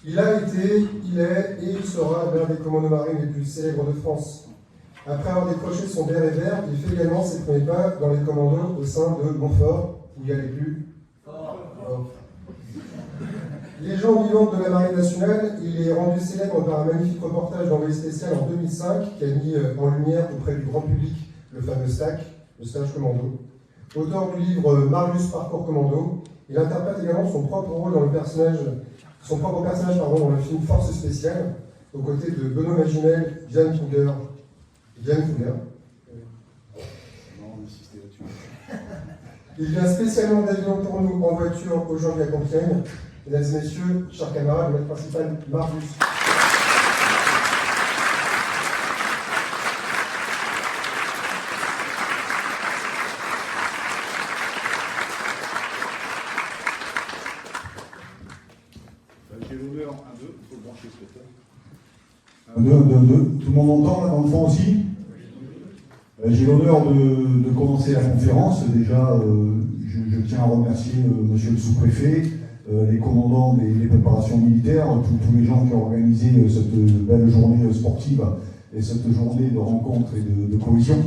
Il a été, il est et il sera l'un des commandos marines les plus célèbres de France. Après avoir décroché son béret vert, il fait également ses premiers pas dans les commandos au sein de Montfort, où il y a les plus forts. Légende vivante de la Marine nationale, il est rendu célèbre par un magnifique reportage d'envoyé spécial en 2005 qui a mis en lumière auprès du grand public le fameux STAC, le stage commando. Auteur du livre Marius Parcours Commando, il interprète également son propre rôle dans le personnage, dans le film Force Spéciale, aux côtés de Benoît Magimel, Diane Kruger. Il vient spécialement d'avion pour nous en voiture aujourd'hui à Compiègne. Mesdames et messieurs, chers camarades, le maître principal, Marius. J'ai l'honneur, 1, 2, il faut le brancher ce fait. 1, 2, 1, 2, 2. Tout le monde entend là dans le fond aussi? J'ai l'honneur de commencer la conférence. Déjà, je tiens à remercier monsieur le sous-préfet, les commandants des préparations militaires, tous les gens qui ont organisé cette belle journée sportive et cette journée de rencontre et de cohésion.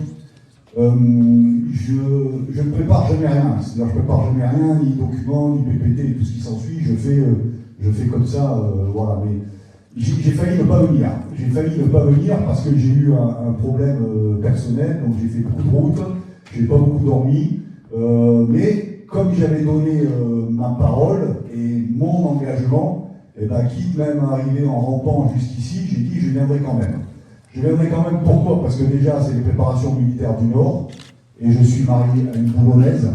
Je ne prépare jamais rien, c'est-à-dire je ne prépare jamais rien, ni documents, ni PPT, et tout ce qui s'ensuit, je fais comme ça, voilà. Mais j'ai failli ne pas venir. J'ai failli ne pas venir parce que j'ai eu un problème personnel, donc j'ai fait beaucoup de route, j'ai pas beaucoup dormi, mais comme j'avais donné ma parole et mon engagement, et ben, quitte même à arriver en rampant jusqu'ici, j'ai dit je viendrai quand même. Je viendrai quand même, pourquoi? Parce que déjà c'est les préparations militaires du Nord, et je suis marié à une Boulonnaise,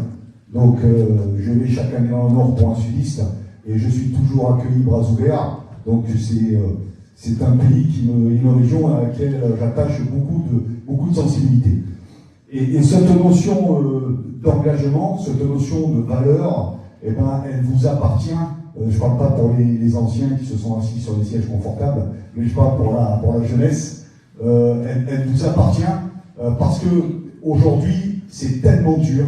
donc je vais chaque année dans le Nord pour un sudiste, et je suis toujours accueilli bras ouverts, donc c'est un pays une région à laquelle j'attache beaucoup de sensibilité. Et cette notion d'engagement, cette notion de valeur, eh ben, elle vous appartient. Je ne parle pas pour les anciens qui se sont assis sur des sièges confortables, mais je parle pour la jeunesse. Elle vous appartient parce que aujourd'hui, c'est tellement dur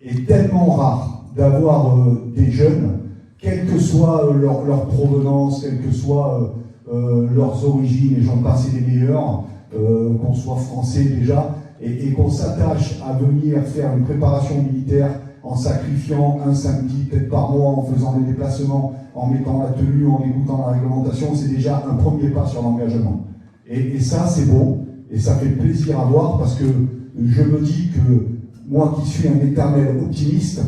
et tellement rare d'avoir des jeunes, quelle que soit leur provenance, quelle que soient leurs origines, et j'en passe les meilleurs, qu'on soit français déjà, et qu'on s'attache à venir faire une préparation militaire en sacrifiant un samedi, peut-être par mois, en faisant des déplacements, en mettant la tenue, en écoutant la réglementation, c'est déjà un premier pas sur l'engagement. Et ça, c'est beau, et ça fait plaisir à voir, parce que je me dis que moi qui suis un éternel optimiste,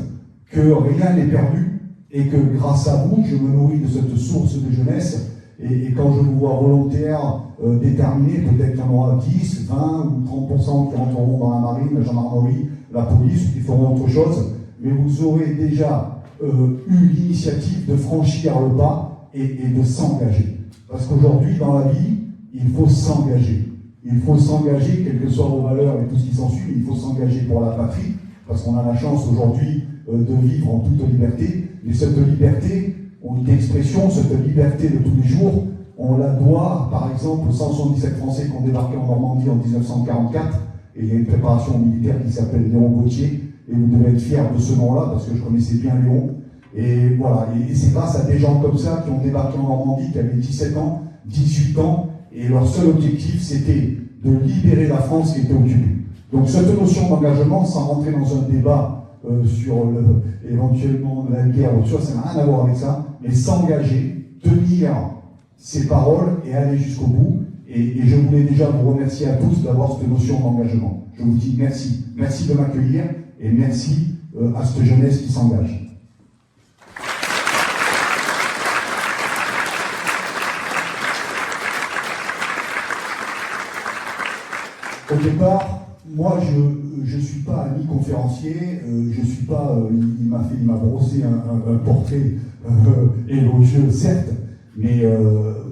que rien n'est perdu, et que grâce à vous, je me nourris de cette source de jeunesse, et quand je vous vois volontaires, déterminés, peut-être qu'il y en aura 10, 20 ou 30% qui rentreront dans la marine, la gendarmerie, la police, qui feront autre chose, mais vous aurez déjà eu l'initiative de franchir le pas et de s'engager. Parce qu'aujourd'hui, dans la vie, il faut s'engager. Il faut s'engager, quelles que soient vos valeurs et tout ce qui s'ensuit, il faut s'engager pour la patrie, parce qu'on a la chance aujourd'hui de vivre en toute liberté, et cette liberté, on dit d'expression, cette liberté de tous les jours, on la doit, par exemple, aux 177 Français qui ont débarqué en Normandie en 1944, et il y a une préparation militaire qui s'appelle Léon Gauthier, et vous devez être fiers de ce nom-là, parce que je connaissais bien Léon, et voilà, et c'est grâce à des gens comme ça qui ont débarqué en Normandie, qui avaient 17 ans, 18 ans, et leur seul objectif, c'était de libérer la France qui était occupée. Donc cette notion d'engagement, sans rentrer dans un débat sur éventuellement la guerre ou autre chose, ça n'a rien à voir avec ça, mais s'engager, tenir ses paroles et aller jusqu'au bout. Et je voulais déjà vous remercier à tous d'avoir cette notion d'engagement. Je vous dis merci. Merci de m'accueillir et merci à cette jeunesse qui s'engage. Au départ, moi, je ne suis pas ami conférencier, je suis pas, il m'a brossé un portrait élogieux, certes, mais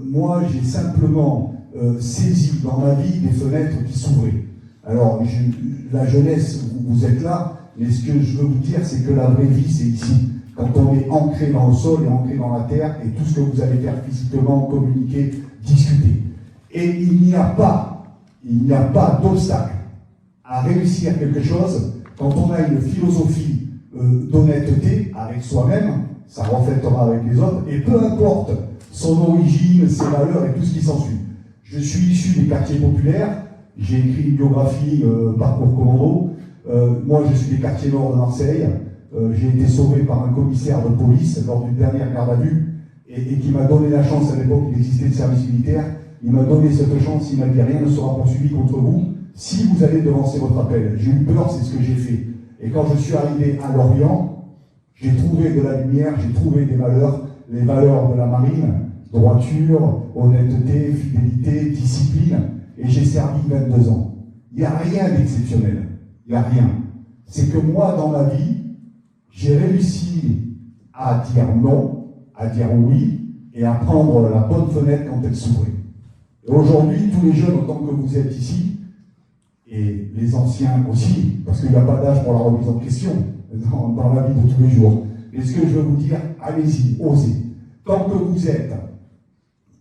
moi, j'ai simplement saisi dans ma vie des fenêtres qui s'ouvraient. Alors, la jeunesse, vous êtes là, mais ce que je veux vous dire, c'est que la vraie vie, c'est ici. Quand on est ancré dans le sol et ancré dans la terre, et tout ce que vous allez faire physiquement, communiquer, discuter. Et il n'y a pas d'obstacle à réussir quelque chose quand on a une philosophie d'honnêteté avec soi-même, ça reflètera avec les autres, et peu importe son origine, ses valeurs et tout ce qui s'ensuit. Je suis issu des quartiers populaires, j'ai écrit une biographie, Parcours Commando. Moi, je suis des quartiers nord de Marseille. J'ai été sauvé par un commissaire de police lors d'une dernière garde à vue et qui m'a donné la chance, à l'époque il existait le service militaire, il m'a donné cette chance, il m'a dit rien ne sera poursuivi contre vous si vous allez devancer votre appel. J'ai eu peur, c'est ce que j'ai fait. Et quand je suis arrivé à Lorient, j'ai trouvé de la lumière, j'ai trouvé des valeurs, les valeurs de la marine, droiture, honnêteté, fidélité, discipline, et j'ai servi 22 ans. Il n'y a rien d'exceptionnel, il n'y a rien. C'est que moi, dans ma vie, j'ai réussi à dire non, à dire oui, et à prendre la bonne fenêtre quand elle s'ouvrait. Et aujourd'hui, tous les jeunes, autant que vous êtes ici, et les anciens aussi, parce qu'il n'y a pas d'âge pour la remise en question dans la vie de tous les jours. Et ce que je veux vous dire, allez-y, osez. Tant que vous êtes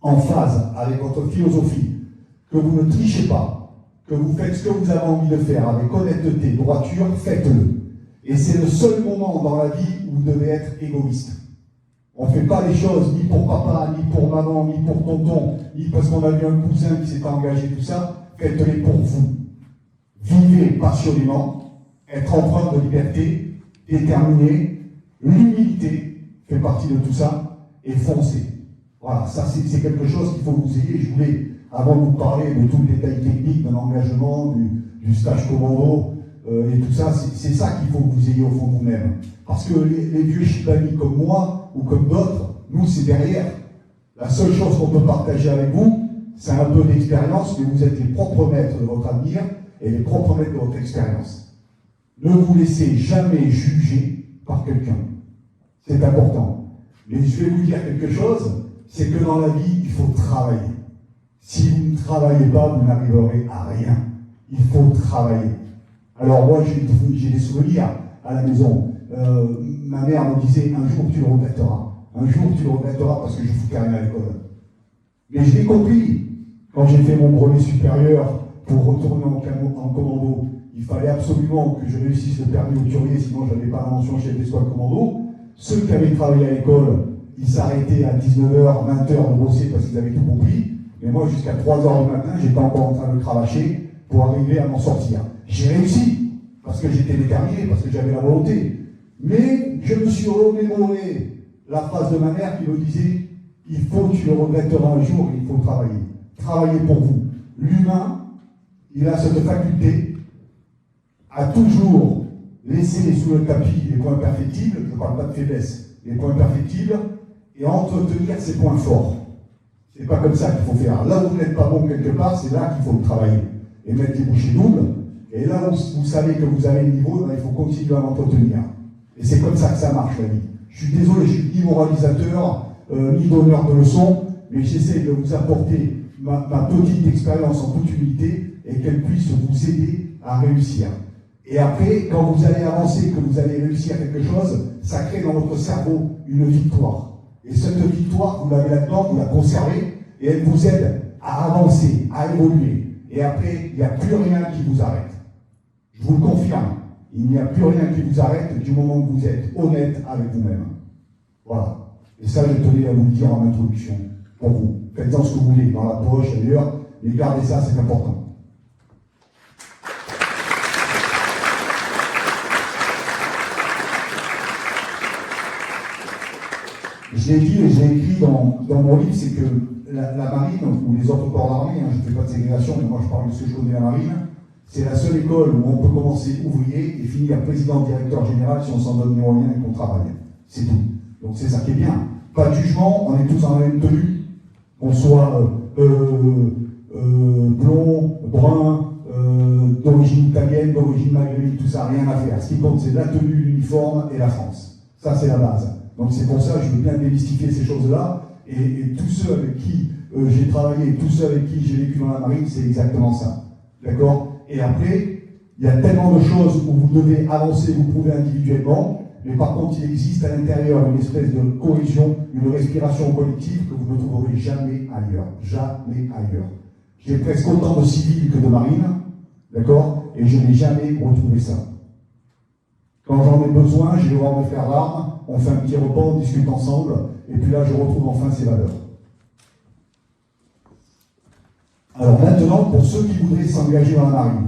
en phase avec votre philosophie, que vous ne trichez pas, que vous faites ce que vous avez envie de faire avec honnêteté, droiture, faites-le. Et c'est le seul moment dans la vie où vous devez être égoïste. On ne fait pas les choses ni pour papa, ni pour maman, ni pour tonton, ni parce qu'on a vu un cousin qui s'est engagé, tout ça. Faites-les pour vous. Vivez passionnément, être empreint de liberté, déterminé, l'humilité fait partie de tout ça, et foncez. Voilà, ça c'est quelque chose qu'il faut que vous ayez. Je voulais, avant de vous parler de tout le détail technique de l'engagement, du stage commando, et tout ça, c'est ça qu'il faut que vous ayez au fond de vous-même. Parce que les vieux chibani comme moi, ou comme d'autres, nous c'est derrière. La seule chose qu'on peut partager avec vous, c'est un peu d'expérience, mais vous êtes les propres maîtres de votre avenir, et les propres maîtres de votre expérience. Ne vous laissez jamais juger par quelqu'un. C'est important. Mais je vais vous dire quelque chose, c'est que dans la vie, il faut travailler. Si vous ne travaillez pas, vous n'arriverez à rien. Il faut travailler. Alors moi, j'ai des souvenirs à la maison. Ma mère me disait, un jour tu le regretteras. Un jour tu le regretteras parce que je foutais rien à l'école. Mais je l'ai compris. Quand j'ai fait mon brevet supérieur pour retourner en commando, il fallait absolument que je réussisse le permis hauturier, sinon je n'avais pas la mention chef d'escouade commando. Ceux qui avaient travaillé à l'école, ils s'arrêtaient à 19h, 20h de bosser parce qu'ils avaient tout compris. Mais moi, jusqu'à 3h du matin, j'étais encore en train de cravacher pour arriver à m'en sortir. J'ai réussi, parce que j'étais déterminé, parce que j'avais la volonté. Mais je me suis remémoré la phrase de ma mère qui me disait « Il faut, tu le regretteras un jour, il faut travailler. Travailler pour vous. » L'humain, il a cette faculté à toujours laisser sous le tapis les points perfectibles, je ne parle pas de faiblesse, les points perfectibles, et entretenir ses points forts. C'est pas comme ça qu'il faut faire. Là où vous n'êtes pas bon quelque part, c'est là qu'il faut travailler. Et mettre les bouchées doubles. Et là où vous savez que vous avez le niveau, il faut continuer à l'entretenir. Et c'est comme ça que ça marche, la vie. Je suis désolé, je suis ni moralisateur, ni donneur de leçons, mais j'essaie de vous apporter ma petite expérience en toute humilité et qu'elle puisse vous aider à réussir. Et après, quand vous allez avancer, que vous allez réussir quelque chose, ça crée dans votre cerveau une victoire. Et cette victoire, vous l'avez là-dedans, vous la conservez, et elle vous aide à avancer, à évoluer. Et après, il n'y a plus rien qui vous arrête. Je vous le confirme, il n'y a plus rien qui vous arrête du moment que vous êtes honnête avec vous-même. Voilà. Et ça, je tenais à vous le dire en introduction, pour vous. Faites-en ce que vous voulez, dans la poche, ailleurs, mais gardez ça, c'est important. Je l'ai dit et j'ai écrit dans mon livre, c'est que la marine, ou les autres corps d'armée, je ne fais pas de ségrégation, mais moi je parle de ce que je connais la marine, c'est la seule école où on peut commencer ouvrier et finir président, directeur général si on s'en donne les moyens et qu'on travaille. C'est tout. Donc c'est ça qui est bien. Pas de jugement, on est tous en même tenue, qu'on soit blond, brun, d'origine italienne, d'origine maghrébine, tout ça, rien à faire. Ce qui compte, c'est la tenue, l'uniforme et la France. Ça, c'est la base. Donc c'est pour ça que je veux bien démystifier ces choses-là. Et tous ceux avec qui j'ai travaillé, tous ceux avec qui j'ai vécu dans la marine, c'est exactement ça. D'accord? Et après, il y a tellement de choses où vous devez avancer, vous prouver individuellement, mais par contre, il existe à l'intérieur une espèce de cohésion, une respiration collective que vous ne trouverez jamais ailleurs. Jamais ailleurs. J'ai presque autant de civils que de marines, d'accord? Et je n'ai jamais retrouvé ça. Quand j'en ai besoin, je vais voir me faire l'arme, on fait un petit repas, on discute ensemble, et puis là, je retrouve enfin ces valeurs. Alors maintenant, pour ceux qui voudraient s'engager dans la marine,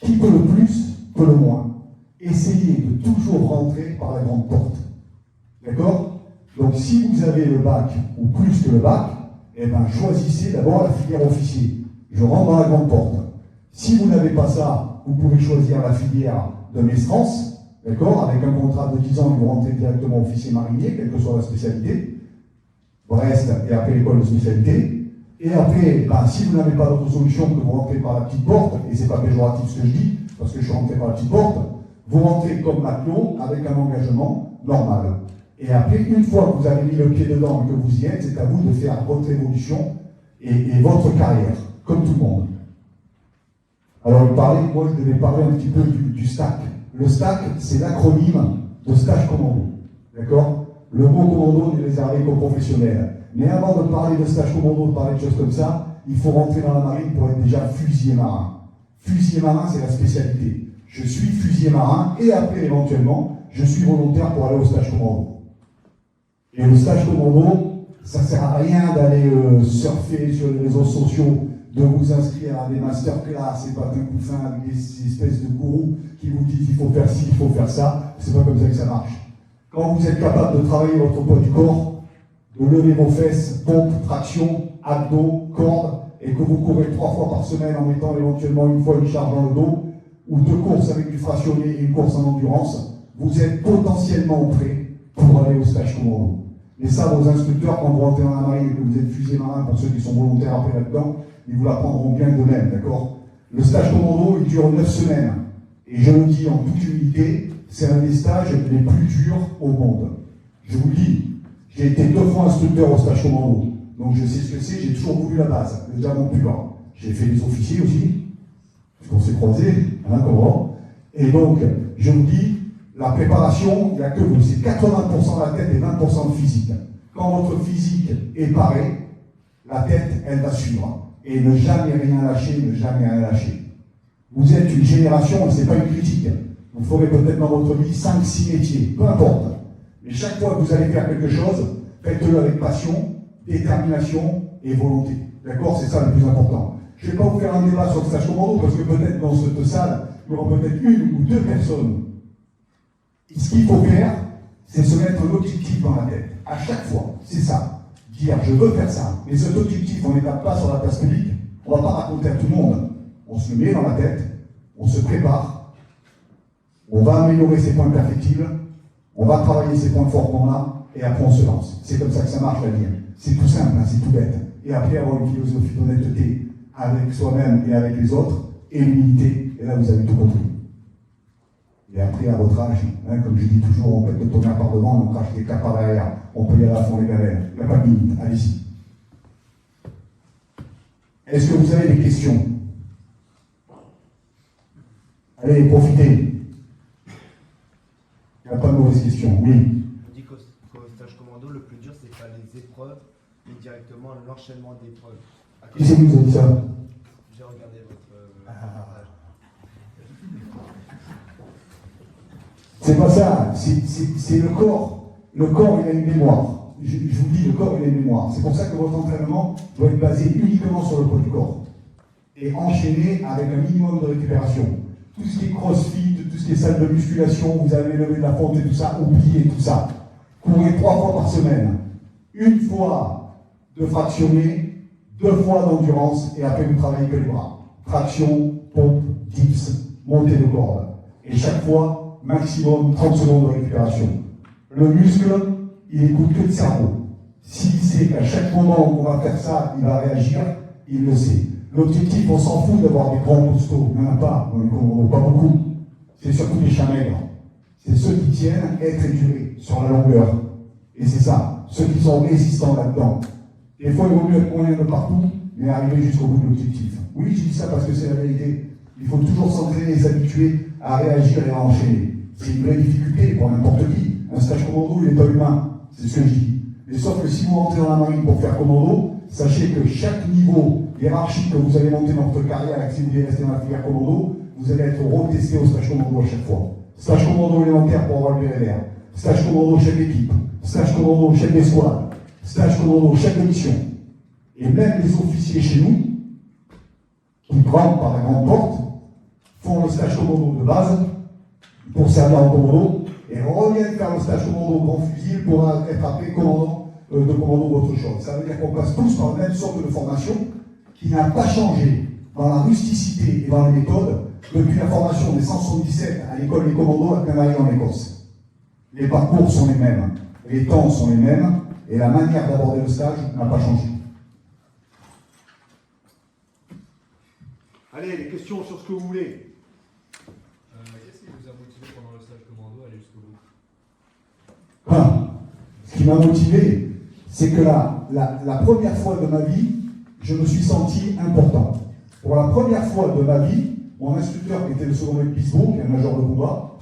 qui peut le plus, peut le moins. Essayez de toujours rentrer par la grande porte. D'accord? Donc si vous avez le bac, ou plus que le bac, eh ben, choisissez d'abord la filière officier. Je rentre dans la grande porte. Si vous n'avez pas ça, vous pouvez choisir la filière de Mestrance, d'accord? Avec un contrat de 10 ans, vous rentrez directement officier marinier, quelle que soit la spécialité. Brest, et après l'école de spécialité. Et après, ben, si vous n'avez pas d'autre solution que vous rentrez par la petite porte, et c'est pas péjoratif ce que je dis, parce que je suis rentré par la petite porte, vous rentrez comme matelot avec un engagement normal. Et après, une fois que vous avez mis le pied dedans et que vous y êtes, c'est à vous de faire votre évolution et votre carrière, comme tout le monde. Alors, moi je devais parler un petit peu du STAC. Le STAC, c'est l'acronyme de stage commando. D'accord? Le mot commando n'est réservé qu'aux professionnels. Mais avant de parler de stage commando, de parler de choses comme ça, il faut rentrer dans la marine pour être déjà fusilier marin. Fusilier marin, c'est la spécialité. Je suis fusilier marin et après, éventuellement, je suis volontaire pour aller au stage commando. Et le stage commando, ça ne sert à rien d'aller surfer sur les réseaux sociaux, de vous inscrire à des masterclass et patins couffins avec des espèces de gourous qui vous disent il faut faire ci, il faut faire ça. C'est pas comme ça que ça marche. Quand vous êtes capable de travailler votre poids du corps, de lever vos fesses, pompe, traction, abdos, cordes, et que vous courez 3 fois par semaine en mettant éventuellement une fois une charge dans le dos, ou 2 courses avec du fractionné et une course en endurance, vous êtes potentiellement prêt pour aller au stage commando. Et ça, vos instructeurs, quand vous rentrez dans la marine et que vous êtes fusilier marin, pour ceux qui sont volontaires après là-dedans, ils vous l'apprendront bien de même, d'accord? Le stage commando, il dure 9 semaines. Et je le dis en toute humilité, c'est un des stages les plus durs au monde. Je vous le dis, j'ai été 2 fois instructeur au stage commando. Donc je sais ce que c'est, j'ai toujours voulu la base, le diamant pur. J'ai fait des officiers aussi, parce qu'on s'est croisés, hein, comment? Et donc, je vous dis, la préparation, il n'y a que vous, c'est 80% de la tête et 20% de physique. Quand votre physique est paré, la tête, elle va suivre. Et ne jamais rien lâcher, ne jamais rien lâcher. Vous êtes une génération, et ce n'est pas une critique. Vous ferez peut-être dans votre vie 5-6 métiers, peu importe. Mais chaque fois que vous allez faire quelque chose, faites-le avec passion, détermination et volonté. D'accord? C'est ça le plus important. Je ne vais pas vous faire un débat sur le stage commando, parce que peut-être dans cette salle, il y aura peut-être 1 ou 2 personnes. Et ce qu'il faut faire, c'est se mettre un objectif dans la tête. À chaque fois, c'est ça. Dire je veux faire ça. Mais cet objectif, on ne l'étape pas sur la place publique. On ne va pas raconter à tout le monde. On se le met dans la tête, on se prépare, on va améliorer ses points perfectibles, on va travailler ses points forts qu'on a, et après on se lance. C'est comme ça que ça marche la vie. C'est tout simple, hein, c'est tout bête. Et après avoir une philosophie d'honnêteté avec soi-même et avec les autres, et l'humilité, et là vous avez tout compris. Et après, à votre âge, hein, comme je dis toujours, on pète le tonnerre par devant, on crache des capes par derrière, on peut y aller à fond les galères. Il n'y a pas de limite, allez-y. Est-ce que vous avez des questions? Allez, profitez. Il n'y a pas de mauvaises questions, oui. On dit qu'au stage commando, le plus dur, c'est pas les épreuves, mais directement l'enchaînement d'épreuves. Qui c'est qui vous a dit ça? J'ai regardé votre... C'est pas ça, c'est le corps. Le corps, il a une mémoire. Je vous dis, le corps, il a une mémoire. C'est pour ça que votre entraînement doit être basé uniquement sur le poids du corps. Et enchaîné avec un minimum de récupération. Tout ce qui est crossfit, tout ce qui est salle de musculation, vous avez levé de la fonte et tout ça, oubliez tout ça. Courez 3 fois par semaine. 1 fois de fractionné, 2 fois d'endurance, et après vous travaillez que les bras. Traction, pompe, dips, montée de corde. Et chaque fois, maximum 30 secondes de récupération. Le muscle, il écoute que le cerveau. S'il sait qu'à chaque moment où on va faire ça, il va réagir, il le sait. L'objectif, on s'en fout d'avoir des grands costauds. Il n'y en a pas, pas beaucoup. C'est surtout les chats maigres. C'est ceux qui tiennent, être et durer sur la longueur. Et c'est ça, ceux qui sont résistants là-dedans. Des fois, il vaut mieux être moyen de partout, mais arriver jusqu'au bout de l'objectif. Oui, je dis ça parce que c'est la vérité. Il faut toujours s'entraîner et s'habituer à réagir et à enchaîner. C'est une vraie difficulté pour n'importe qui. Un stage commando, il n'est pas humain. C'est ce que je dis. Mais sauf que si vous rentrez dans la marine pour faire commando, sachez que chaque niveau hiérarchique que vous allez monter dans votre carrière, et si vous voulez rester dans la filière commando, vous allez être retesté au stage commando à chaque fois. Stage commando élémentaire pour avoir le PLR. Stage commando chef d'équipe. Stage commando chef d'escouade. Stage commando chef de mission. Et même les officiers chez nous, qui rentrent par la grande porte, font le stage commando de base pour servir en commando et reviennent faire le stage commando grand fusil pour être après commandant de commando ou autre chose. Ça veut dire qu'on passe tous par la même sorte de formation qui n'a pas changé dans la rusticité et dans les méthodes depuis la formation des 177 à l'école des commandos à Canaries en Écosse. Les parcours sont les mêmes, les temps sont les mêmes et la manière d'aborder le stage n'a pas changé. Allez, les questions sur ce que vous voulez. Qu'est-ce qui vous a motivé pendant le stage commando à aller jusqu'au bout? Ce qui m'a motivé, c'est que la première fois de ma vie, je me suis senti important. Pour la première fois de ma vie, mon instructeur qui était le second de Pisbo, qui est un major de combat,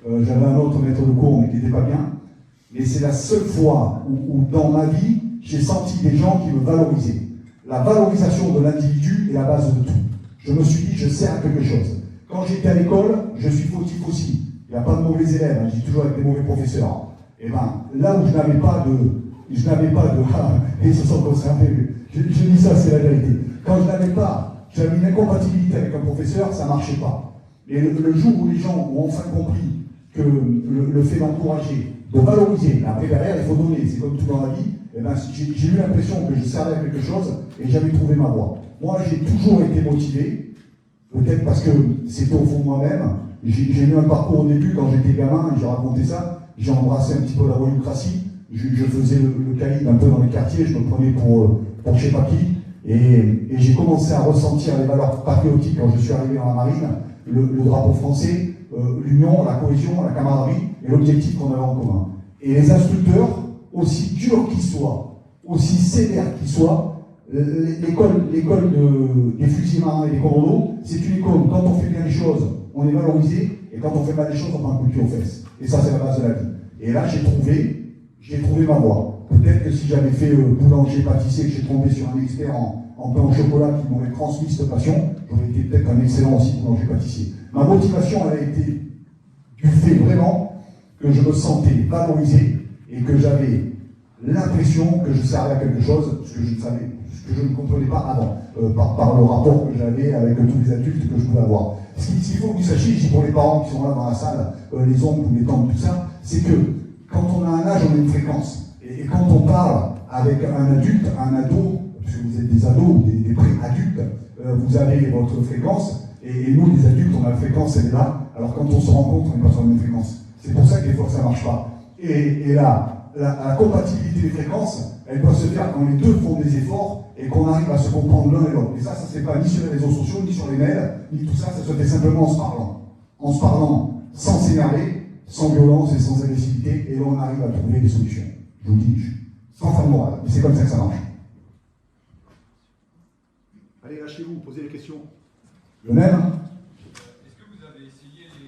j'avais un autre maître de cours mais qui n'était pas bien, mais c'est la seule fois où dans ma vie, j'ai senti des gens qui me valorisaient. La valorisation de l'individu est la base de tout. Je me suis dit, je sers à quelque chose. Quand j'étais à l'école, je suis fautif aussi. Il n'y a pas de mauvais élèves, hein, je dis toujours avec des mauvais professeurs. Et ben, là où je n'avais pas de ils se sont conservés. Je dis ça, c'est la vérité. Quand j'avais une incompatibilité avec un professeur, ça ne marchait pas. Et le jour où les gens ont enfin compris que le fait d'encourager, de valoriser, après derrière, il faut donner, c'est comme tout dans la vie, et ben, j'ai eu l'impression que je servais à quelque chose et j'avais trouvé ma voie. Moi, j'ai toujours été motivé, peut-être parce que c'était au fond de moi-même. J'ai eu un parcours au début, quand j'étais gamin, et j'ai raconté ça, j'ai embrassé un petit peu la voyoucratie. Je faisais le caïd un peu dans les quartiers, je me prenais pour je sais pas qui, et j'ai commencé à ressentir les valeurs patriotiques quand je suis arrivé dans la marine, le drapeau français, l'union, la cohésion, la camaraderie, et l'objectif qu'on avait en commun. Et les instructeurs, aussi durs qu'ils soient, aussi sévères qu'ils soient, l'école des fusils marins et des commandos, c'est une école où quand on fait bien les choses, on est valorisé, et quand on fait mal les choses, on prend un coup de pied aux fesses. Et ça, c'est la base de la vie. Et là, j'ai trouvé ma voie. Peut-être que si j'avais fait boulanger, pâtissier, que j'ai tombé sur un expert en pain au chocolat qui m'aurait transmis cette passion, j'aurais été peut-être un excellent aussi boulanger, pâtissier. Ma motivation, elle a été du fait vraiment que je me sentais valorisé et que j'avais l'impression que je servais à quelque chose, ce que je ne comprenais pas avant, par le rapport que j'avais avec tous les adultes que je pouvais avoir. Ce qu'il faut que vous sachiez, ici pour les parents qui sont là dans la salle, les oncles ou les tantes, tout ça, c'est que quand on a un âge, on a une fréquence. Et quand on parle avec un adulte, un ado, puisque vous êtes des ados ou des pré-adultes, vous avez votre fréquence, et nous, les adultes, on a la fréquence, elle est là, alors quand on se rencontre, on n'est pas sur la même fréquence. C'est pour ça que des fois, ça ne marche pas. Et là, la compatibilité des fréquences, elle peut se faire quand les deux font des efforts et qu'on arrive à se comprendre l'un et l'autre. Et ça se fait pas ni sur les réseaux sociaux, ni sur les mails, ni tout ça, ça se fait simplement en se parlant. En se parlant sans s'énerver, sans violence et sans agressivité, et là on arrive à trouver des solutions. Je vous dis, sans faire de morale, mais c'est comme ça que ça marche. Allez, lâchez-vous, posez les questions. Le même. Est-ce que vous avez essayé de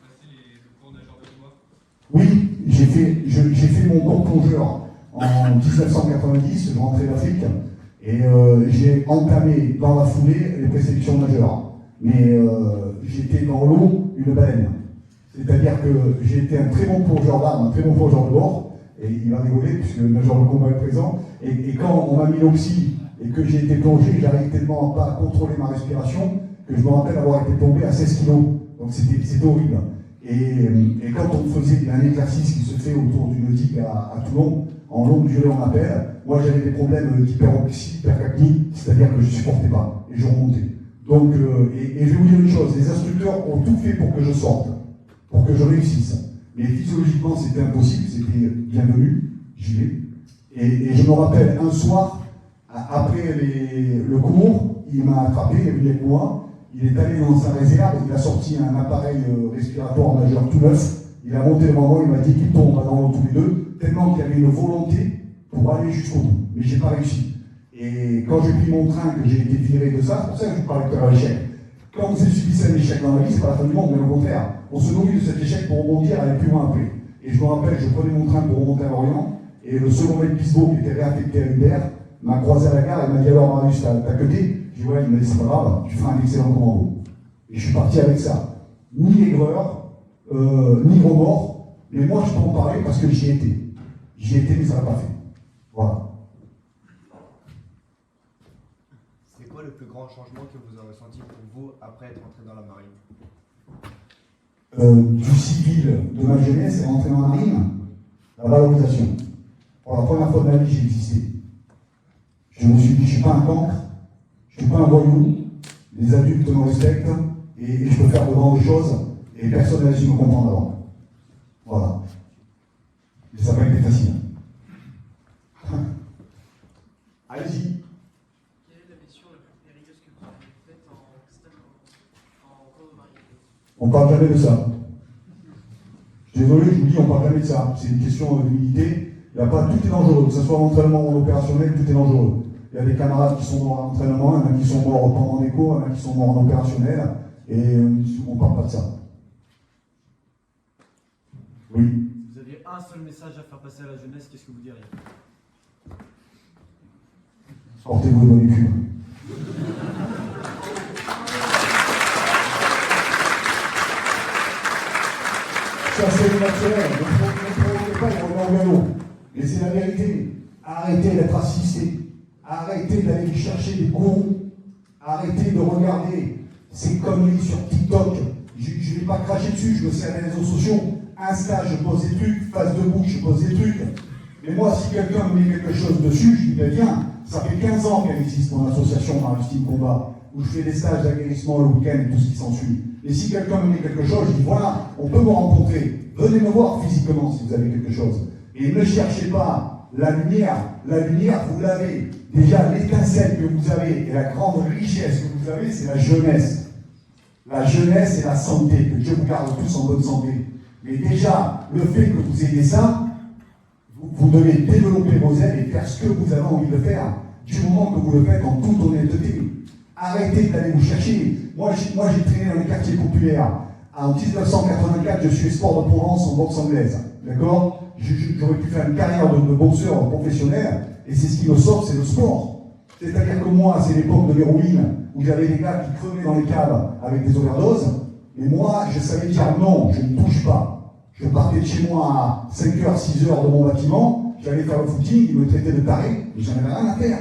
passer le cours nageur de combat? Oui, j'ai fait mon cours plongeur en 1990, je rentrais d'Afrique, et j'ai entamé dans la foulée les présélections nageurs. Mais j'étais dans l'eau une baleine. C'est-à-dire que j'ai été un très bon plongeur d'armes, un très bon plongeur de bord, et il va rigoler puisque le nageur de combat est présent, et quand on m'a mis l'oxy et que j'ai été plongé, j'arrivais tellement pas à contrôler ma respiration que je me rappelle avoir été tombé à 16 kilos. Donc c'était horrible. Et quand on faisait un exercice qui se fait autour d'une digue à Toulon, en longue durée on appelle, moi j'avais des problèmes d'hyperoxie, hypercapnie, c'est-à-dire que je ne supportais pas, et je remontais. Donc, et je vais vous dire une chose, les instructeurs ont tout fait pour que je sorte, pour que je réussisse. Mais physiologiquement c'était impossible, c'était bienvenu, j'y vais. Et je me rappelle un soir, après le cours, il m'a attrapé, il est venu avec moi, il est allé dans sa réserve, il a sorti un appareil respiratoire majeur tout neuf, il a monté devant moi, il m'a dit qu'il tombe dans l'eau tous les deux, tellement qu'il y avait une volonté pour aller jusqu'au bout. Mais j'ai pas réussi. Et quand j'ai pris mon train, que j'ai été viré de ça, c'est pour ça que je vous parlais tout à l'heure d'échec. Quand vous subissez un échec dans la vie, c'est pas la fin du monde, mais au contraire, on se nourrit de cet échec pour rebondir et aller plus loin après. Et je me rappelle, je prenais mon train pour remonter à Lorient, et le second mec Pisbo, qui était réaffecté à Hubert, m'a croisé à la gare et m'a dit alors Marius, t'as que des? Je dis ouais, il m'a dit c'est pas grave, tu feras un excellent commando. Et je suis parti avec ça. Ni aigreur, ni remords, mais moi je peux en parler parce que j'y étais. J'y étais, mais ça l'a pas fait. Voilà. C'est quoi le plus grand changement que vous aurez senti pour vous après être entré dans la marine? Du civil de ma jeunesse et rentrer en marine, la valorisation. Pour la première fois de ma vie, j'ai existé. Je me suis dit, je ne suis pas un cancre, je ne suis pas un voyou, les adultes me respectent et je peux faire de grandes choses et personne n'a su me comprendre avant. Voilà. Et ça n'a pas été facile. Allez-y. Quelle est la mission la plus périlleuse que vous avez faite en cours de marine? On ne parle jamais de ça. Je suis désolé, je vous dis, on ne parle jamais de ça. C'est une question d'humilité. Il n'y a pas, tout est dangereux, que ce soit en entraînement ou en opérationnel, tout est dangereux. Il y a des camarades qui sont morts en entraînement, il y en a qui sont morts pendant les cours, il y en a qui sont morts en opérationnel, et on ne parle pas de ça. Oui. Vous aviez un seul message à faire passer à la jeunesse, qu'est-ce que vous diriez? Sortez-vous dans les culs. Ça, c'est naturel. Ne provoquez pas les remords au galop. Mais c'est la vérité. Arrêtez d'être assisté. Arrêtez d'aller chercher des gourous. Arrêtez de regarder ces conneries sur TikTok. Je ne vais pas cracher dessus, je me sers des réseaux sociaux. Insta, je pose des trucs. Face de bouche, je pose des trucs. Mais moi, si quelqu'un me met quelque chose dessus, je dis, ben viens. Ça fait 15 ans qu'elle existe, mon association Maritime Combat, où je fais des stages d'aguerrissement le week-end et tout ce qui s'ensuit. Et si quelqu'un me met quelque chose, je dis voilà, on peut me rencontrer. Venez me voir physiquement si vous avez quelque chose. Et ne cherchez pas la lumière. La lumière, vous l'avez. Déjà, l'étincelle que vous avez et la grande richesse que vous avez, c'est la jeunesse. La jeunesse et la santé, que Dieu vous garde tous en bonne santé. Mais déjà, le fait que vous ayez ça, vous devez développer vos ailes et faire ce que vous avez envie de faire, du moment que vous le faites en toute honnêteté. Arrêtez d'aller vous chercher. Moi, j'ai traîné dans les quartiers populaires. En 1984, je suis sport de Provence en boxe anglaise. D'accord? J'aurais pu faire une carrière de boxeur professionnel, et c'est ce qui me sort, c'est le sport. C'est-à-dire que moi, c'est l'époque de l'héroïne, où j'avais des gars qui crevaient dans les caves avec des overdoses, et moi, je savais dire non, je ne touche pas. Je partais de chez moi à 5h, 6h de mon bâtiment, j'allais faire le footing, ils me traitaient de taré, mais j'en avais rien à faire.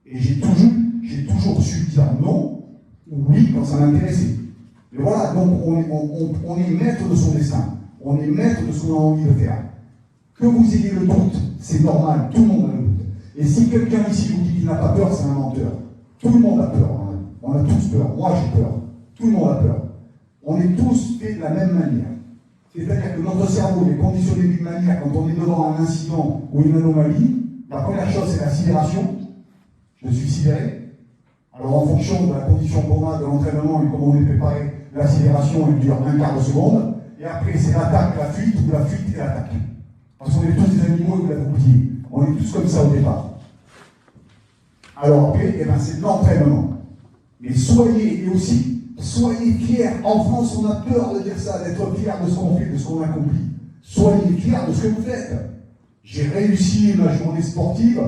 Et j'ai toujours su dire non ou oui quand ça m'intéressait. Et voilà, donc on est maître de son destin, on est maître de ce qu'on a envie de faire. Que vous ayez le doute, c'est normal, tout le monde a le doute. Et si quelqu'un ici vous dit qu'il n'a pas peur, c'est un menteur. Tout le monde a peur, on a tous peur, moi j'ai peur, tout le monde a peur. On est tous faits de la même manière. C'est-à-dire que notre cerveau est conditionné d'une manière, quand on est devant un incident ou une anomalie, la première chose c'est la sidération. Je suis sidéré. Alors en fonction de la condition qu'on a, de l'entraînement et comment on est préparé, la sidération elle dure un quart de seconde, et après c'est l'attaque, la fuite, ou la fuite et l'attaque. Parce qu'on est tous des animaux et vous l'avez oublié. On est tous comme ça au départ. Alors après, eh ben, c'est de l'entraînement. Mais soyez, et aussi, soyez fiers. En France, on a peur de dire ça, d'être fiers de ce qu'on fait, de ce qu'on accomplit. Soyez fiers de ce que vous faites. J'ai réussi ma journée sportive,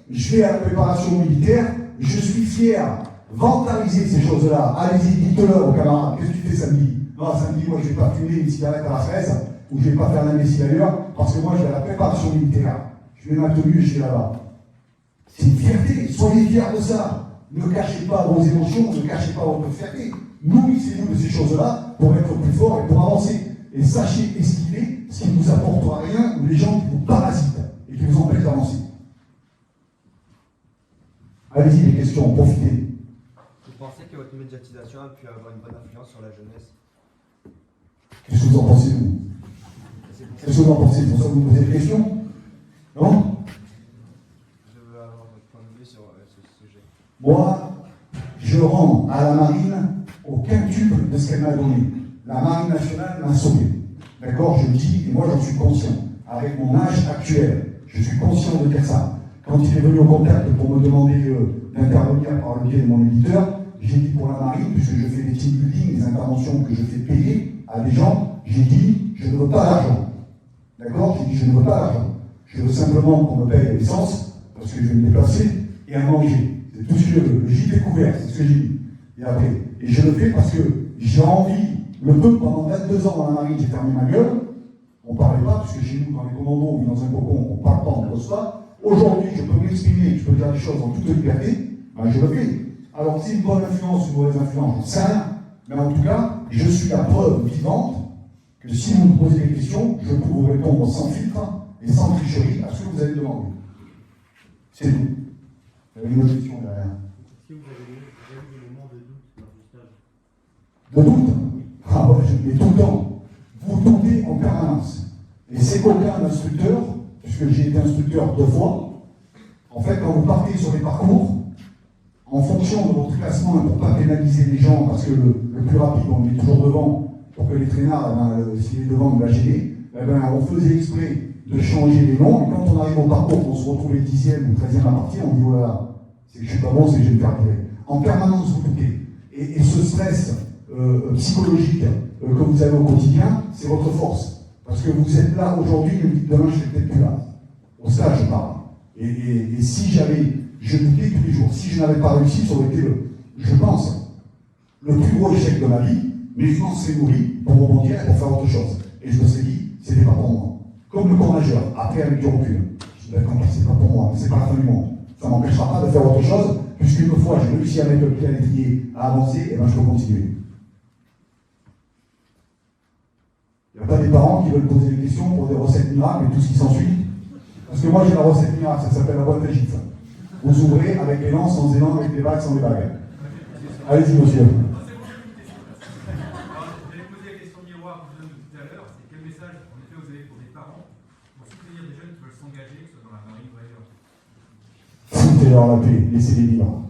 je vais à la préparation militaire, je suis fier. Vandalisez ces choses-là. Allez-y, dites-le aux camarades. Qu'est-ce que tu fais samedi? Non, samedi, moi, je ne vais pas fumer une cigarette à la fraise, ou je ne vais pas faire l'imbécile ailleurs, parce que moi, je vais à la préparation militaire. Je mets ma tenue et je vais là-bas. C'est une fierté. Soyez fiers de ça. Ne cachez pas vos émotions, ne cachez pas votre fierté. Nourrissez-vous de ces choses-là pour être plus fort et pour avancer. Et sachez esquiver ce qui ne vous apportera rien ou les gens qui vous parasitent et qui vous empêchent d'avancer. Allez-y, les questions, profitez. Vous pensez que votre médiatisation a pu avoir une bonne influence sur la jeunesse? Qu'est-ce que vous en pensez, vous? Qu'est-ce que vous en pensez? C'est pour ça que vous me posez des questions? Non? Je veux avoir votre point de vue sur ce sujet. Moi, je rends à la marine au quintuple de ce qu'elle m'a donné. La marine nationale m'a sauvé. D'accord? Je le dis, et moi j'en suis conscient. Avec mon âge actuel, je suis conscient de dire ça. Quand il est venu au contact pour me demander d'intervenir par le biais de mon éditeur, j'ai dit pour la marine, puisque je fais des team building, des interventions que je fais payer à des gens, j'ai dit, je ne veux pas d'argent. D'accord? J'ai dit, je ne veux pas d'argent. Je veux simplement qu'on me paye l'essence, parce que je vais me déplacer, et à manger. C'est tout ce que je veux. Le gîte est couvert, c'est ce que j'ai dit. Et après. Et je le fais parce que j'ai envie, le peu, pendant 22 ans dans la marine, j'ai fermé ma gueule. On ne parlait pas, parce que chez nous, dans les commandos ou dans un cocon, on ne parle pas, on ne pose pas. Aujourd'hui, je peux m'exprimer, je peux dire des choses en toute liberté, ben je le fais. Alors, c'est une bonne influence ou une mauvaise influence, j'en sais rien. Mais en tout cas, je suis la preuve vivante que si vous me posez des questions, je peux vous répondre sans filtre et sans tricherie à ce que vous allez demander. C'est tout. Vous avez une autre question derrière. Est-ce que vous avez eu des moments de doute lors du stage? De doute? Ah ouais, mais tout le temps. Vous doutez en permanence. Et c'est qu'aucun instructeur, puisque j'ai été instructeur 2 fois, en fait, quand vous partez sur les parcours, en fonction de votre classement, pour ne pas pénaliser les gens, parce que le plus rapide, on est toujours devant, pour que les traînards, s'il est devant, nous la gêner, on faisait exprès de changer les noms, et quand on arrive au parcours, on se retrouve les 10e ou 13e à partir, on dit voilà, c'est que je suis pas bon, c'est que je vais me faire virer. En permanence, vous doutez. Et ce stress psychologique que vous avez au quotidien, c'est votre force. Parce que vous êtes là aujourd'hui, mais demain, je ne serai peut-être plus là. Au stage, je parle. Et si je doutais tous les jours, si je n'avais pas réussi, ça aurait été, je pense, le plus gros échec de ma vie, mais je m'en serais nourri pour rebondir et pour faire autre chose. Et je me suis dit, c'était pas pour moi. Comme le corps nageur, après avec du recul. Je dis, d'accord, c'est pas pour moi, c'est pas la fin du monde. Ça ne m'empêchera pas de faire autre chose, puisqu'une fois j'ai réussi à mettre le pied à l'étrier, à avancer, et ben je peux continuer. Il n'y a pas des parents qui veulent poser des questions pour des recettes miracles et tout ce qui s'ensuit. Parce que moi j'ai la recette miracle, ça s'appelle la boîte à gifle. Vous ouvrez avec l'élan, sans élan, avec les bagues, sans les bagues. Allez-y, monsieur. J'allais poser la question miroir que je donne tout à l'heure, c'est quel message, en effet, vous avez pour des parents pour soutenir des jeunes qui veulent s'engager, que ce soit dans la marine ou ailleurs? Foutez-leur la paix, laissez-les vivre.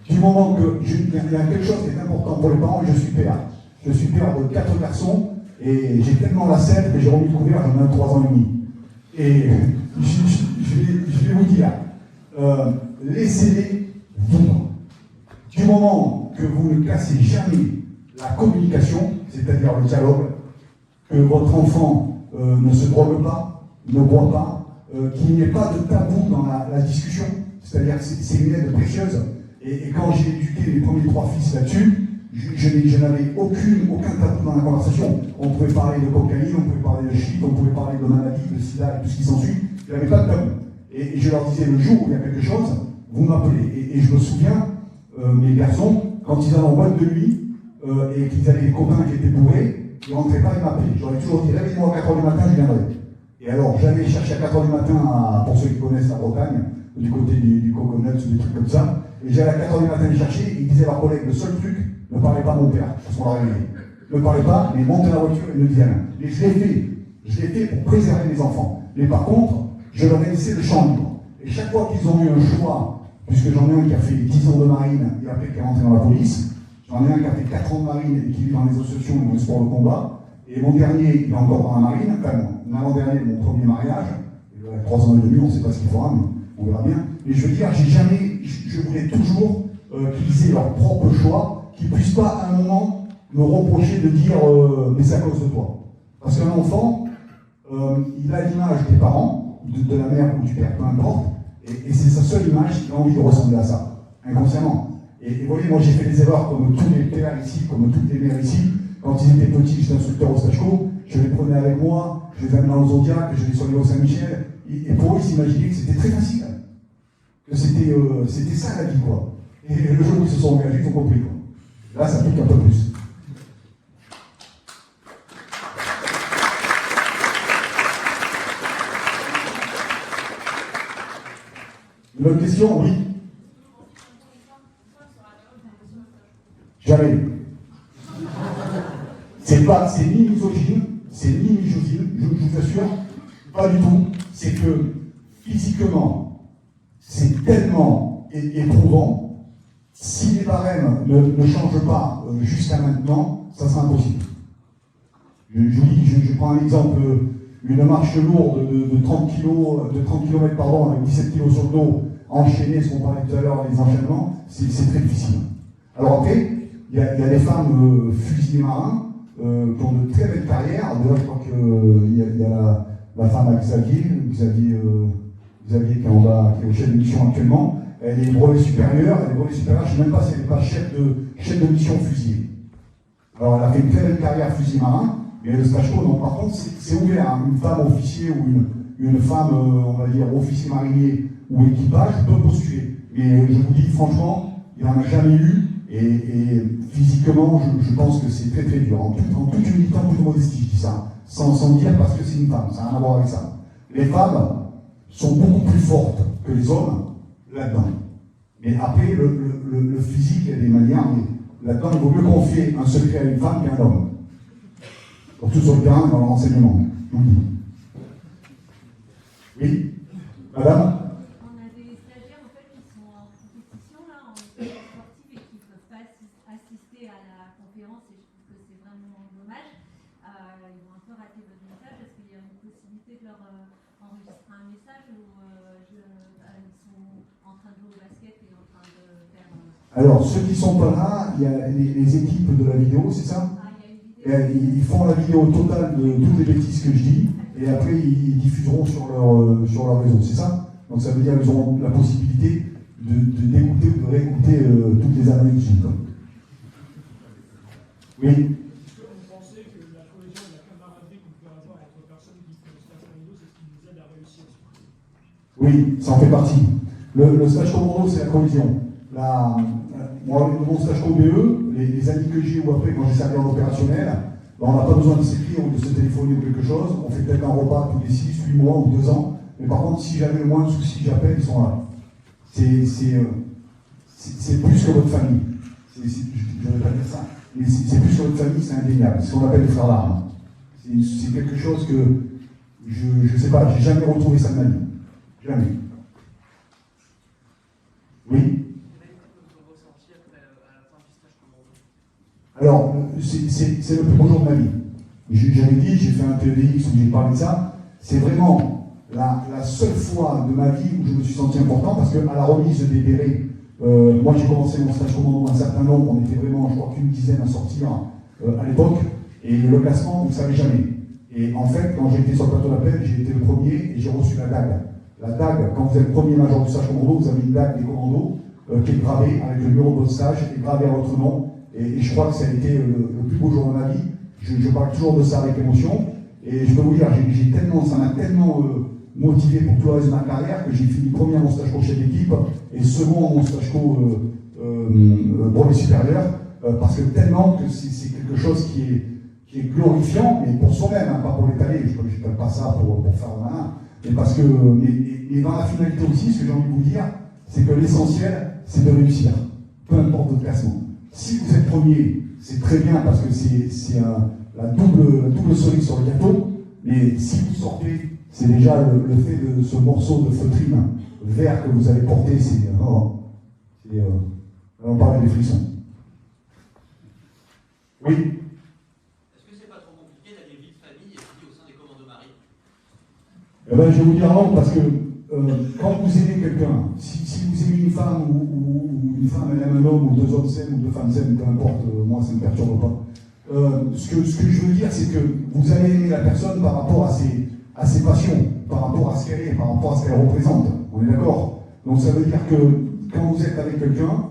Du moment que il y a quelque chose qui est important pour les parents, je suis père. Je suis père de 4 garçons et j'ai tellement la selle que j'ai remis le couvert, j'en ai 3 ans et demi. Et je vais vous dire, laissez-les vivre. Du moment que vous ne cassez jamais la communication, c'est-à-dire le dialogue, que votre enfant ne se drogue pas, ne boit pas, qu'il n'y ait pas de tabou dans la discussion, c'est-à-dire que c'est une aide précieuse. Et quand j'ai éduqué mes premiers 3 fils là-dessus, je n'avais aucun tabou dans la conversation. On pouvait parler de cocaïne, on pouvait parler de shit, on pouvait parler de maladie, de sida et tout ce qui s'ensuit. Il n'y avait pas de tabou. Et je leur disais, le jour où il y a quelque chose, vous m'appelez. Et je me souviens, mes garçons, quand ils allaient en boîte de nuit, et qu'ils avaient des copains qui étaient bourrés, ils ne rentraient pas, ils m'appelaient. J'aurais toujours dit, réveillez-moi à 4h du matin, je viendrai. Et alors, j'allais chercher à 4h du matin, pour ceux qui connaissent la Bretagne, du côté du Coconut ou des trucs comme ça, et j'allais à 4h du matin les chercher, et ils disaient à leurs collègues, le seul truc, ne parlez pas à mon père, parce qu'on l'a réveillé. Ne parlez pas, mais montez la voiture et ne dites rien. Et je l'ai fait pour préserver mes enfants. Mais par contre, je leur ai laissé le champ libre. Et chaque fois qu'ils ont eu un choix, puisque j'en ai un qui a fait 10 ans de marine et après qui est rentré dans la police, j'en ai un qui a fait 4 ans de marine et qui vit dans les associations et dans les sports de combat, et mon dernier, il est encore dans la marine, enfin mon avant-dernier, mon premier mariage, il a 3 ans et demi, on ne sait pas ce qu'il fera, mais on verra bien. Et je veux dire, je voulais toujours qu'ils aient leur propre choix, qu'ils ne puissent pas à un moment me reprocher de dire mais c'est à cause de toi. Parce qu'un enfant, il a l'image des parents, de la mère ou du père, peu importe, et c'est sa seule image qui a envie de ressembler à ça, inconsciemment. Et vous voyez, moi j'ai fait des erreurs comme tous les pères ici, comme toutes les mères ici. Quand ils étaient petits, j'étais instructeur au Stachco, je les prenais avec moi, je les amenais dans le Zodiac, je les soignais au Saint-Michel, et pour eux, ils s'imaginaient que c'était très facile, que c'était ça la vie, quoi. Et le jour où ils se sont engagés, ils ont compris, quoi. Là, ça pique un peu plus. Une autre question, oui. Jamais. C'est ni misogyne, c'est ni misogyne, je vous assure, pas du tout. C'est que physiquement, c'est tellement éprouvant. Si les barèmes ne changent pas jusqu'à maintenant, ça sera impossible. Je prends un exemple, une marche lourde de 30 km pardon, avec 17 kg sur le dos, enchaîner, ce qu'on parlait tout à l'heure, les enchaînements, c'est très difficile. Alors après, il y a des femmes fusiliers marins qui ont de très belles carrières. D'ailleurs, je crois qu'il y a la femme à Xavier qui est en bas, qui est au chef de mission actuellement. Elle est brevet supérieur, je ne sais même pas si elle n'est pas chef de mission fusilier. Alors elle a fait une très belle carrière fusilier marin, mais le Stachco, non, par contre, c'est ouvert. Hein. Une femme officier ou une femme, on va dire, officier marinier ou équipage peut postuler. Mais je vous dis franchement, il n'en a jamais eu, et physiquement, je pense que c'est très très dur. En toute humilité, en toute modestie, je dis ça, sans dire parce que c'est une femme, ça n'a rien à voir avec ça. Les femmes sont beaucoup plus fortes que les hommes là-dedans. Mais après, le physique, il y a des manières, mais là-dedans, il vaut mieux confier un secret à une femme qu'à un homme. Surtout sur le terrain, dans le renseignement. Oui, madame? On a des stagiaires en fait qui sont en compétition là, en sportif et qui ne peuvent pas assister à la conférence et je trouve que c'est vraiment dommage. Ils vont un peu rater votre message. Est-ce qu'il y a une possibilité de leur enregistrer un message où ils sont en train de jouer au basket et en train de faire. Alors, ceux qui sont pas là, il y a les équipes de la vidéo, c'est ça? Ils font la vidéo totale de toutes les bêtises que je dis, et après ils diffuseront sur leur réseau, c'est ça? Donc ça veut dire qu'ils auront la possibilité d'écouter ou de réécouter toutes les analyses. Oui. Est-ce que vous pensez que la cohésion et la camaraderie qu'on peut avoir entre personnes qui font le stage commando, c'est ce qui nous aide à réussir? Oui, ça en fait partie. Le stage commando, c'est la cohésion. Moi, mon stage COBE, les amis que j'ai ou après, quand j'ai servi en opérationnel, ben, on n'a pas besoin de s'écrire ou de se téléphoner ou quelque chose. On fait peut-être un repas tous les 6, 8 mois ou 2 ans. Mais par contre, si j'avais le moins de soucis, j'appelle, ils sont là. C'est plus que votre famille. Je ne vais pas dire ça. Mais c'est plus que votre famille, c'est indéniable. C'est ce qu'on appelle les frères d'armes. C'est quelque chose que je ne sais pas, j'ai jamais retrouvé ça de ma vie. Jamais. Oui. Alors, c'est le plus beau jour de ma vie. J'avais dit, j'ai fait un TEDx où j'ai parlé de ça. C'est vraiment la seule fois de ma vie où je me suis senti important parce qu'à la remise des bérets, moi j'ai commencé mon stage commando un certain nombre, on était vraiment, je crois qu'une dizaine à sortir à l'époque, et le classement, vous ne savez jamais. Et en fait, quand j'ai été sur le plateau d'appel, j'ai été le premier et j'ai reçu la dague. La dague, quand vous êtes le premier major du stage commando, vous avez une dague des commandos qui est gravée avec le numéro de votre stage et gravée à votre nom. Et je crois que ça a été le plus beau jour de ma vie. Je parle toujours de ça avec émotion. Et je peux vous dire, ça m'a tellement motivé pour tout le reste de ma carrière que j'ai fini premier à mon stage co chef d'équipe et second à mon stage co brevet supérieur. Parce que tellement que c'est quelque chose qui est glorifiant, mais pour soi-même, hein, pas pour l'étaler. Je ne parle pas ça pour faire le malin. Mais parce que, mais dans la finalité aussi, ce que j'ai envie de vous dire, c'est que l'essentiel, c'est de réussir. Peu importe votre classement. Si vous êtes premier, c'est très bien parce que c'est la double cerise sur le gâteau, mais si vous sortez, c'est déjà le fait de ce morceau de feutrine vert que vous avez porté, on parle des frissons. Oui. Est-ce que c'est pas trop compliqué d'aller vie de famille et vie au sein des commandos marines? Eh ben, je vais vous dire non, parce que quand vous aimez quelqu'un, si vous aimez une femme ou une femme elle aime un homme, ou 2 hommes s'aiment, ou 2 femmes s'aiment, peu importe, moi ça ne me perturbe pas. Ce que je veux dire, c'est que vous allez aimer la personne par rapport à ses passions, par rapport à ce qu'elle est, par rapport à ce qu'elle représente. On est d'accord? Donc ça veut dire que quand vous êtes avec quelqu'un,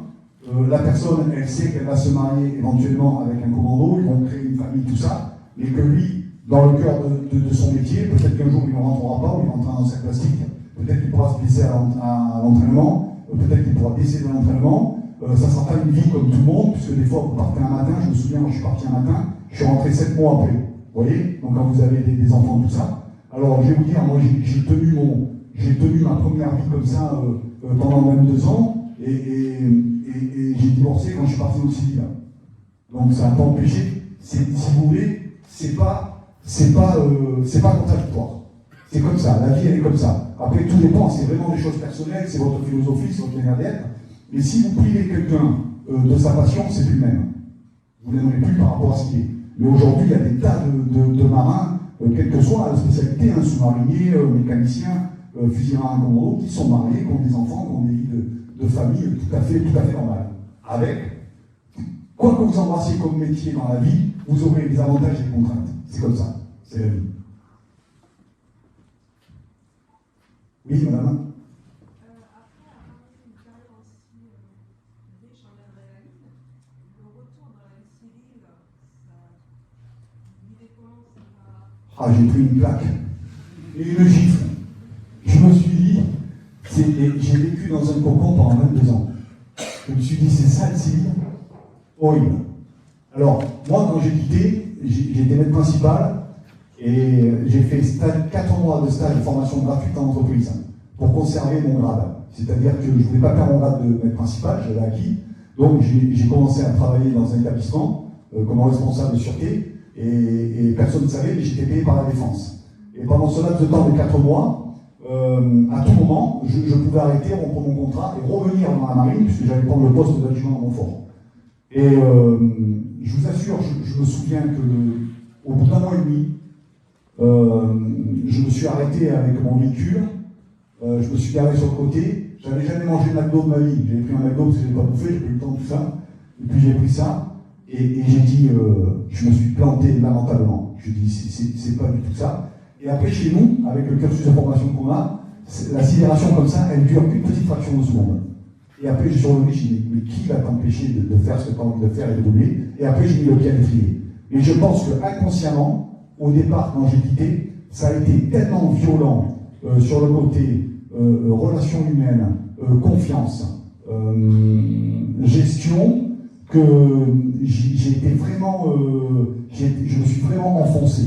la personne, elle sait qu'elle va se marier éventuellement avec un commando, ils vont créer une famille, tout ça, mais que lui, dans le cœur de son métier, peut-être qu'un jour il ne rentrera pas, ou il rentrera dans un sac plastique, peut-être qu'il pourra se blesser à l'entraînement, peut-être qu'il pourra décéder à l'entraînement. Ça ne sera pas une vie comme tout le monde, puisque des fois vous partez un matin, je me souviens, moi je suis parti un matin, je suis rentré 7 mois après. Vous voyez? Donc quand vous avez des enfants, tout ça. Alors je vais vous dire, moi j'ai tenu ma première vie comme ça pendant 22 ans, et j'ai divorcé quand je suis parti au civil. Donc ça n'a pas empêché, si vous voulez, c'est pas contradictoire. C'est comme ça, la vie elle est comme ça. Après tout dépend, c'est vraiment des choses personnelles, c'est votre philosophie, c'est votre manière d'être. Mais si vous privez quelqu'un de sa passion, c'est plus le même. Vous n'aimerez plus par rapport à ce qui est. Mais aujourd'hui, il y a des tas de marins, quelle que soit la spécialité, sous-mariniers, mécaniciens, fusiliers marins commando, qui sont mariés, qui ont des enfants, qui ont des vies de famille tout à fait normales. Avec, quoi que vous embrassiez comme métier dans la vie, vous aurez des avantages et des contraintes. C'est comme ça. C'est la vie. Oui, madame. Ah, j'ai pris une claque et une gifle. Je me suis dit, j'ai vécu dans un cocon pendant 22 ans. Je me suis dit, c'est ça le civil? Horrible. Alors, moi, quand j'ai quitté, j'étais maître principal et j'ai fait 4 mois de stage de formation gratuite en entreprise pour conserver mon grade. C'est-à-dire que je ne voulais pas faire mon grade de maître principal, j'avais acquis. Donc, j'ai commencé à travailler dans un établissement comme responsable de sûreté et personne ne savait, mais j'étais payé par la défense. Et pendant ce laps de temps de 4 mois, à tout moment, je pouvais arrêter, rompre mon contrat et revenir dans la marine, puisque j'allais prendre le poste d'adjudant à Montfort. Et je vous assure, je me souviens qu'au bout d'1 mois et demi, je me suis arrêté avec mon véhicule, je me suis garé sur le côté, j'avais jamais mangé de McDo de ma vie, j'avais pris un McDo parce que je n'avais pas bouffé, j'ai pris le temps de tout ça, et puis j'ai pris ça, et j'ai dit, je me suis planté lamentablement. Je dis, c'est pas du tout ça. Et après, chez nous, avec le cursus de formation qu'on a, la sidération comme ça, elle dure qu'une petite fraction de seconde. Et après, j'ai surlevé, j'ai dit, mais qui va t'empêcher de faire ce que tu as envie de faire et de doubler? Et après, j'ai mis le pied à l'étrier. Et je pense que inconsciemment, au départ, quand j'ai quitté, ça a été tellement violent sur le côté relations humaines, confiance, gestion, que j'ai été vraiment, je me suis vraiment enfoncé.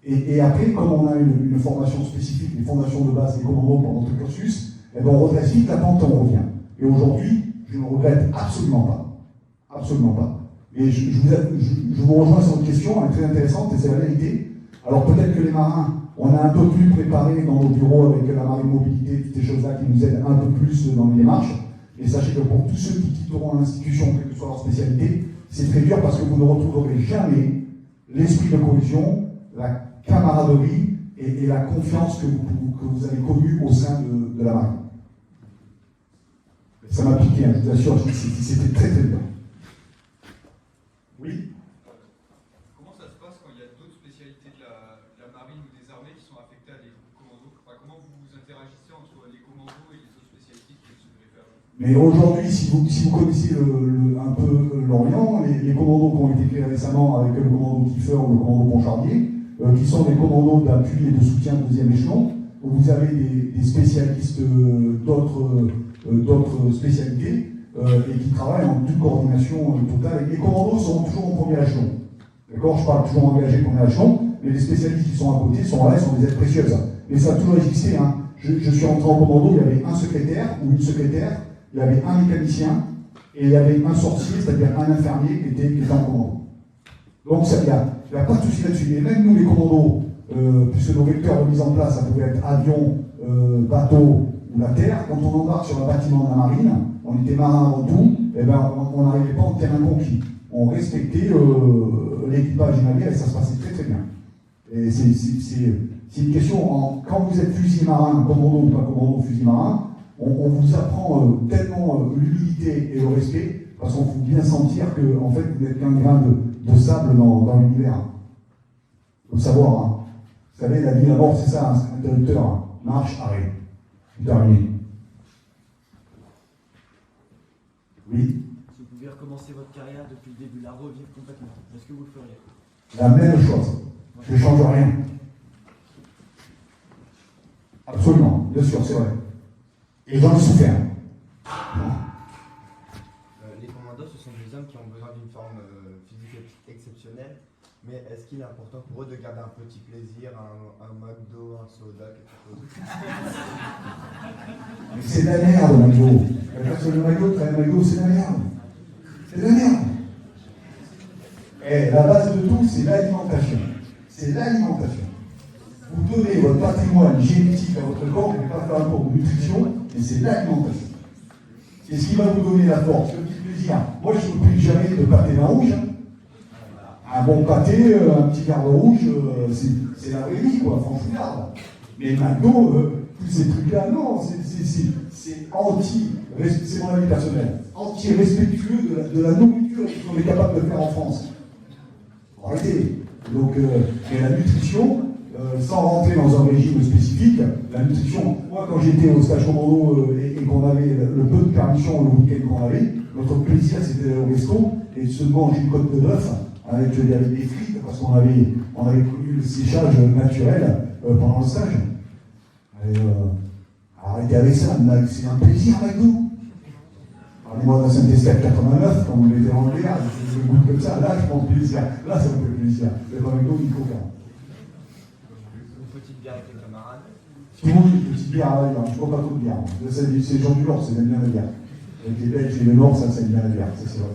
Et après, comme on a une formation spécifique, les formations de base des commandos pendant notre cursus, eh ben on redresse vite la pente, on revient. Et aujourd'hui, je ne regrette absolument pas. Absolument pas. Et je vous rejoins sur une question, elle est très intéressante, et c'est la vérité. Alors peut-être que les marins, on a un peu plus préparé dans nos bureaux avec la marine mobilité, toutes ces choses-là qui nous aident un peu plus dans les démarches. Et sachez que pour tous ceux qui quitteront l'institution, quelle que soit leur spécialité, c'est très dur parce que vous ne retrouverez jamais l'esprit de cohésion, la camaraderie et la confiance que vous avez connue au sein de la marine. Ça m'a piqué, hein, je vous assure, c'était très très bien. Oui. Comment ça se passe quand il y a d'autres spécialités de la marine ou des armées qui sont affectées à des commandos? Comment vous interagissez entre les commandos et les autres spécialités qui se greffent à vous? Mais aujourd'hui, si vous connaissez un peu l'Orient, les commandos qui ont été créés récemment avec le commando Kiefer ou le commando Ponchardier, qui sont des commandos d'appui et de soutien de deuxième échelon, où vous avez des spécialistes d'autres spécialités et qui travaillent en toute coordination totale. Et les commandos sont toujours en premier échelon. D'accord? Je parle toujours engagé premier échelon, mais les spécialistes qui sont à côté sont là, ils sont des aides précieuses. Mais ça a toujours existé. Hein. Je suis entré en commando, il y avait un secrétaire ou une secrétaire, il y avait un mécanicien et il y avait un sorcier, c'est-à-dire un infirmier qui était en commando. Donc il n'y a pas de souci là-dessus. Et même nous, les commandos, puisque nos vecteurs de mise en place, ça pouvait être avion, bateau ou la terre, quand on embarque sur un bâtiment de la marine, on était marin avant tout, et ben, on n'arrivait pas en terrain conquis. On respectait l'équipage du navire et ça se passait très très bien. Et c'est une question, quand vous êtes fusil marin, commando ou pas commando, fusil marin, on vous apprend tellement l'humilité et le respect, parce qu'on faut bien sentir que en fait, vous n'êtes qu'un grain de sable dans l'univers. Il faut le savoir. Hein. Vous savez, la vie, la mort, c'est ça, un interrupteur. Hein. Marche, arrêt. Terminé. Oui. Si vous pouviez recommencer votre carrière depuis le début, la revivre complètement, est-ce que vous le feriez? La même chose. Je ne change rien. Absolument, bien sûr, c'est vrai. Et j'en ai souffert. Les commandos, ce sont des hommes qui ont besoin d'une forme physique exceptionnelle, mais est-ce qu'il est important pour eux de garder un petit plaisir, un McDo, un soda, quelque chose? Mais c'est de la merde, le McDo. Le McDo, c'est de la merde. C'est de la merde. Et la base de tout, c'est l'alimentation. C'est l'alimentation. Vous donnez votre patrimoine génétique à votre corps, vous ne pouvez pas faire un cours de nutrition, mais c'est l'alimentation. C'est ce qui va vous donner la force, le petit plaisir. Moi, je ne me prive jamais de pâté vin rouge. Un bon pâté, un petit garde rouge, c'est la vraie vie, quoi, franchement. Mais McDo, tous ces trucs-là, non, c'est c'est mon avis personnel, anti-respectueux de la nourriture qu'on est capable de faire en France. Arrêtez. Donc, et la nutrition, sans rentrer dans un régime spécifique, la nutrition, moi quand j'étais au stage commando et qu'on avait le peu de permission le week-end qu'on avait, notre plaisir c'était au resto et de se manger une côte de bœuf avec des frites parce qu'on avait connu le séchage naturel pendant le stage. Et, arrêtez avec ça, c'est un plaisir avec nous. Parlez-moi d'un Saint-Estèphe 89, quand vous l'étiez en guerre, je le goûte comme ça, là je prends plaisir. Là ça me fait plaisir. Mais pas avec l'eau ni coca. Une petite bière avec les camarades. Si vous voulez une petite bière, là, je ne bois pas trop de bière. C'est les gens du Nord, c'est bien la bière. Avec les Belges et les Nord, ça c'est bien la bière, ça c'est vrai.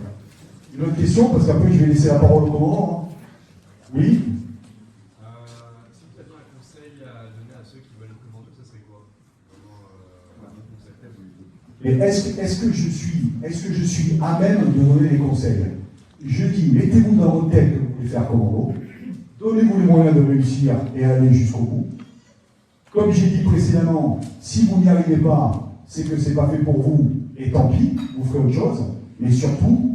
Une autre question, parce qu'après je vais laisser la parole au commandant. Hein. Oui. Si vous aviez un conseil à donner à ceux qui veulent le commando, ça serait quoi? Mais est-ce que je suis à même de donner les conseils? Je dis, mettez-vous dans votre tête que vous voulez faire commando, donnez-vous les moyens de réussir et aller jusqu'au bout. Comme j'ai dit précédemment, si vous n'y arrivez pas, c'est que c'est pas fait pour vous, et tant pis, vous ferez autre chose. Mais surtout,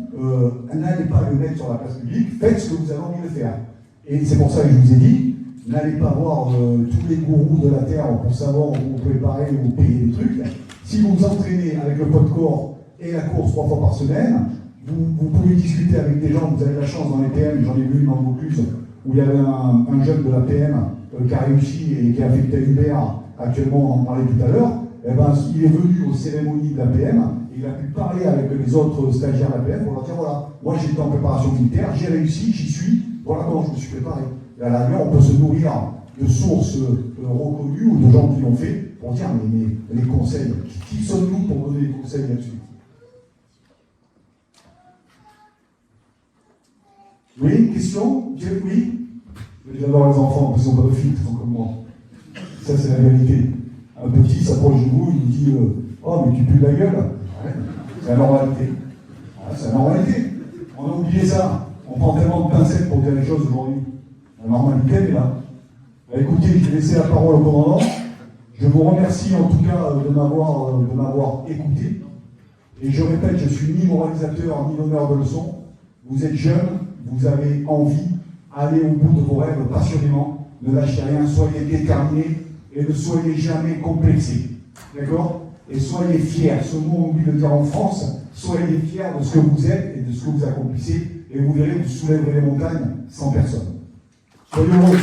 n'allez pas le mettre sur la place publique, faites ce que vous avez envie de faire. Et c'est pour ça que je vous ai dit, n'allez pas voir tous les gourous de la Terre pour savoir où vous préparer ou payer des trucs. Si vous vous entraînez avec le poids de corps et la course 3 fois par semaine, vous pouvez discuter avec des gens, vous avez la chance dans les PM, j'en ai vu une dans le Vaucluse, où il y avait un jeune de la PM qui a réussi et qui a affecté Hubert, actuellement on en parlait tout à l'heure, eh ben, il est venu aux cérémonies de la PM, et il a pu parler avec les autres stagiaires de la PM pour leur dire voilà, moi j'étais en préparation militaire, j'ai réussi, j'y suis, voilà comment je me suis préparé. Et à la rigueur, on peut se nourrir de sources reconnues ou de gens qui l'ont fait pour dire mais les conseils, qui sommes-nous pour donner des conseils là-dessus? Oui, question? Oui? J'adore les enfants, parce qu'ils n'ont pas de filtre, ils sont comme moi. Ça, c'est la vérité. Un petit s'approche de vous, il vous dit oh, mais tu pues de la gueule. Ouais. C'est la normalité. Ah, c'est la normalité. On a oublié ça. On prend tellement de pincettes pour dire les choses aujourd'hui. La normalité, elle est là. Bah, écoutez, je vais laisser la parole au commandant. Je vous remercie en tout cas de m'avoir écouté. Et je répète, je suis ni moralisateur ni donneur de leçons. Vous êtes jeune, vous avez envie, allez au bout de vos rêves passionnément, ne lâchez rien, soyez déterminés et ne soyez jamais complexés. D'accord? Et soyez fiers, ce mot on oublie de dire en France, soyez fiers de ce que vous êtes et de ce que vous accomplissez, et vous verrez, vous soulèverez les montagnes sans personne. Soyez heureux.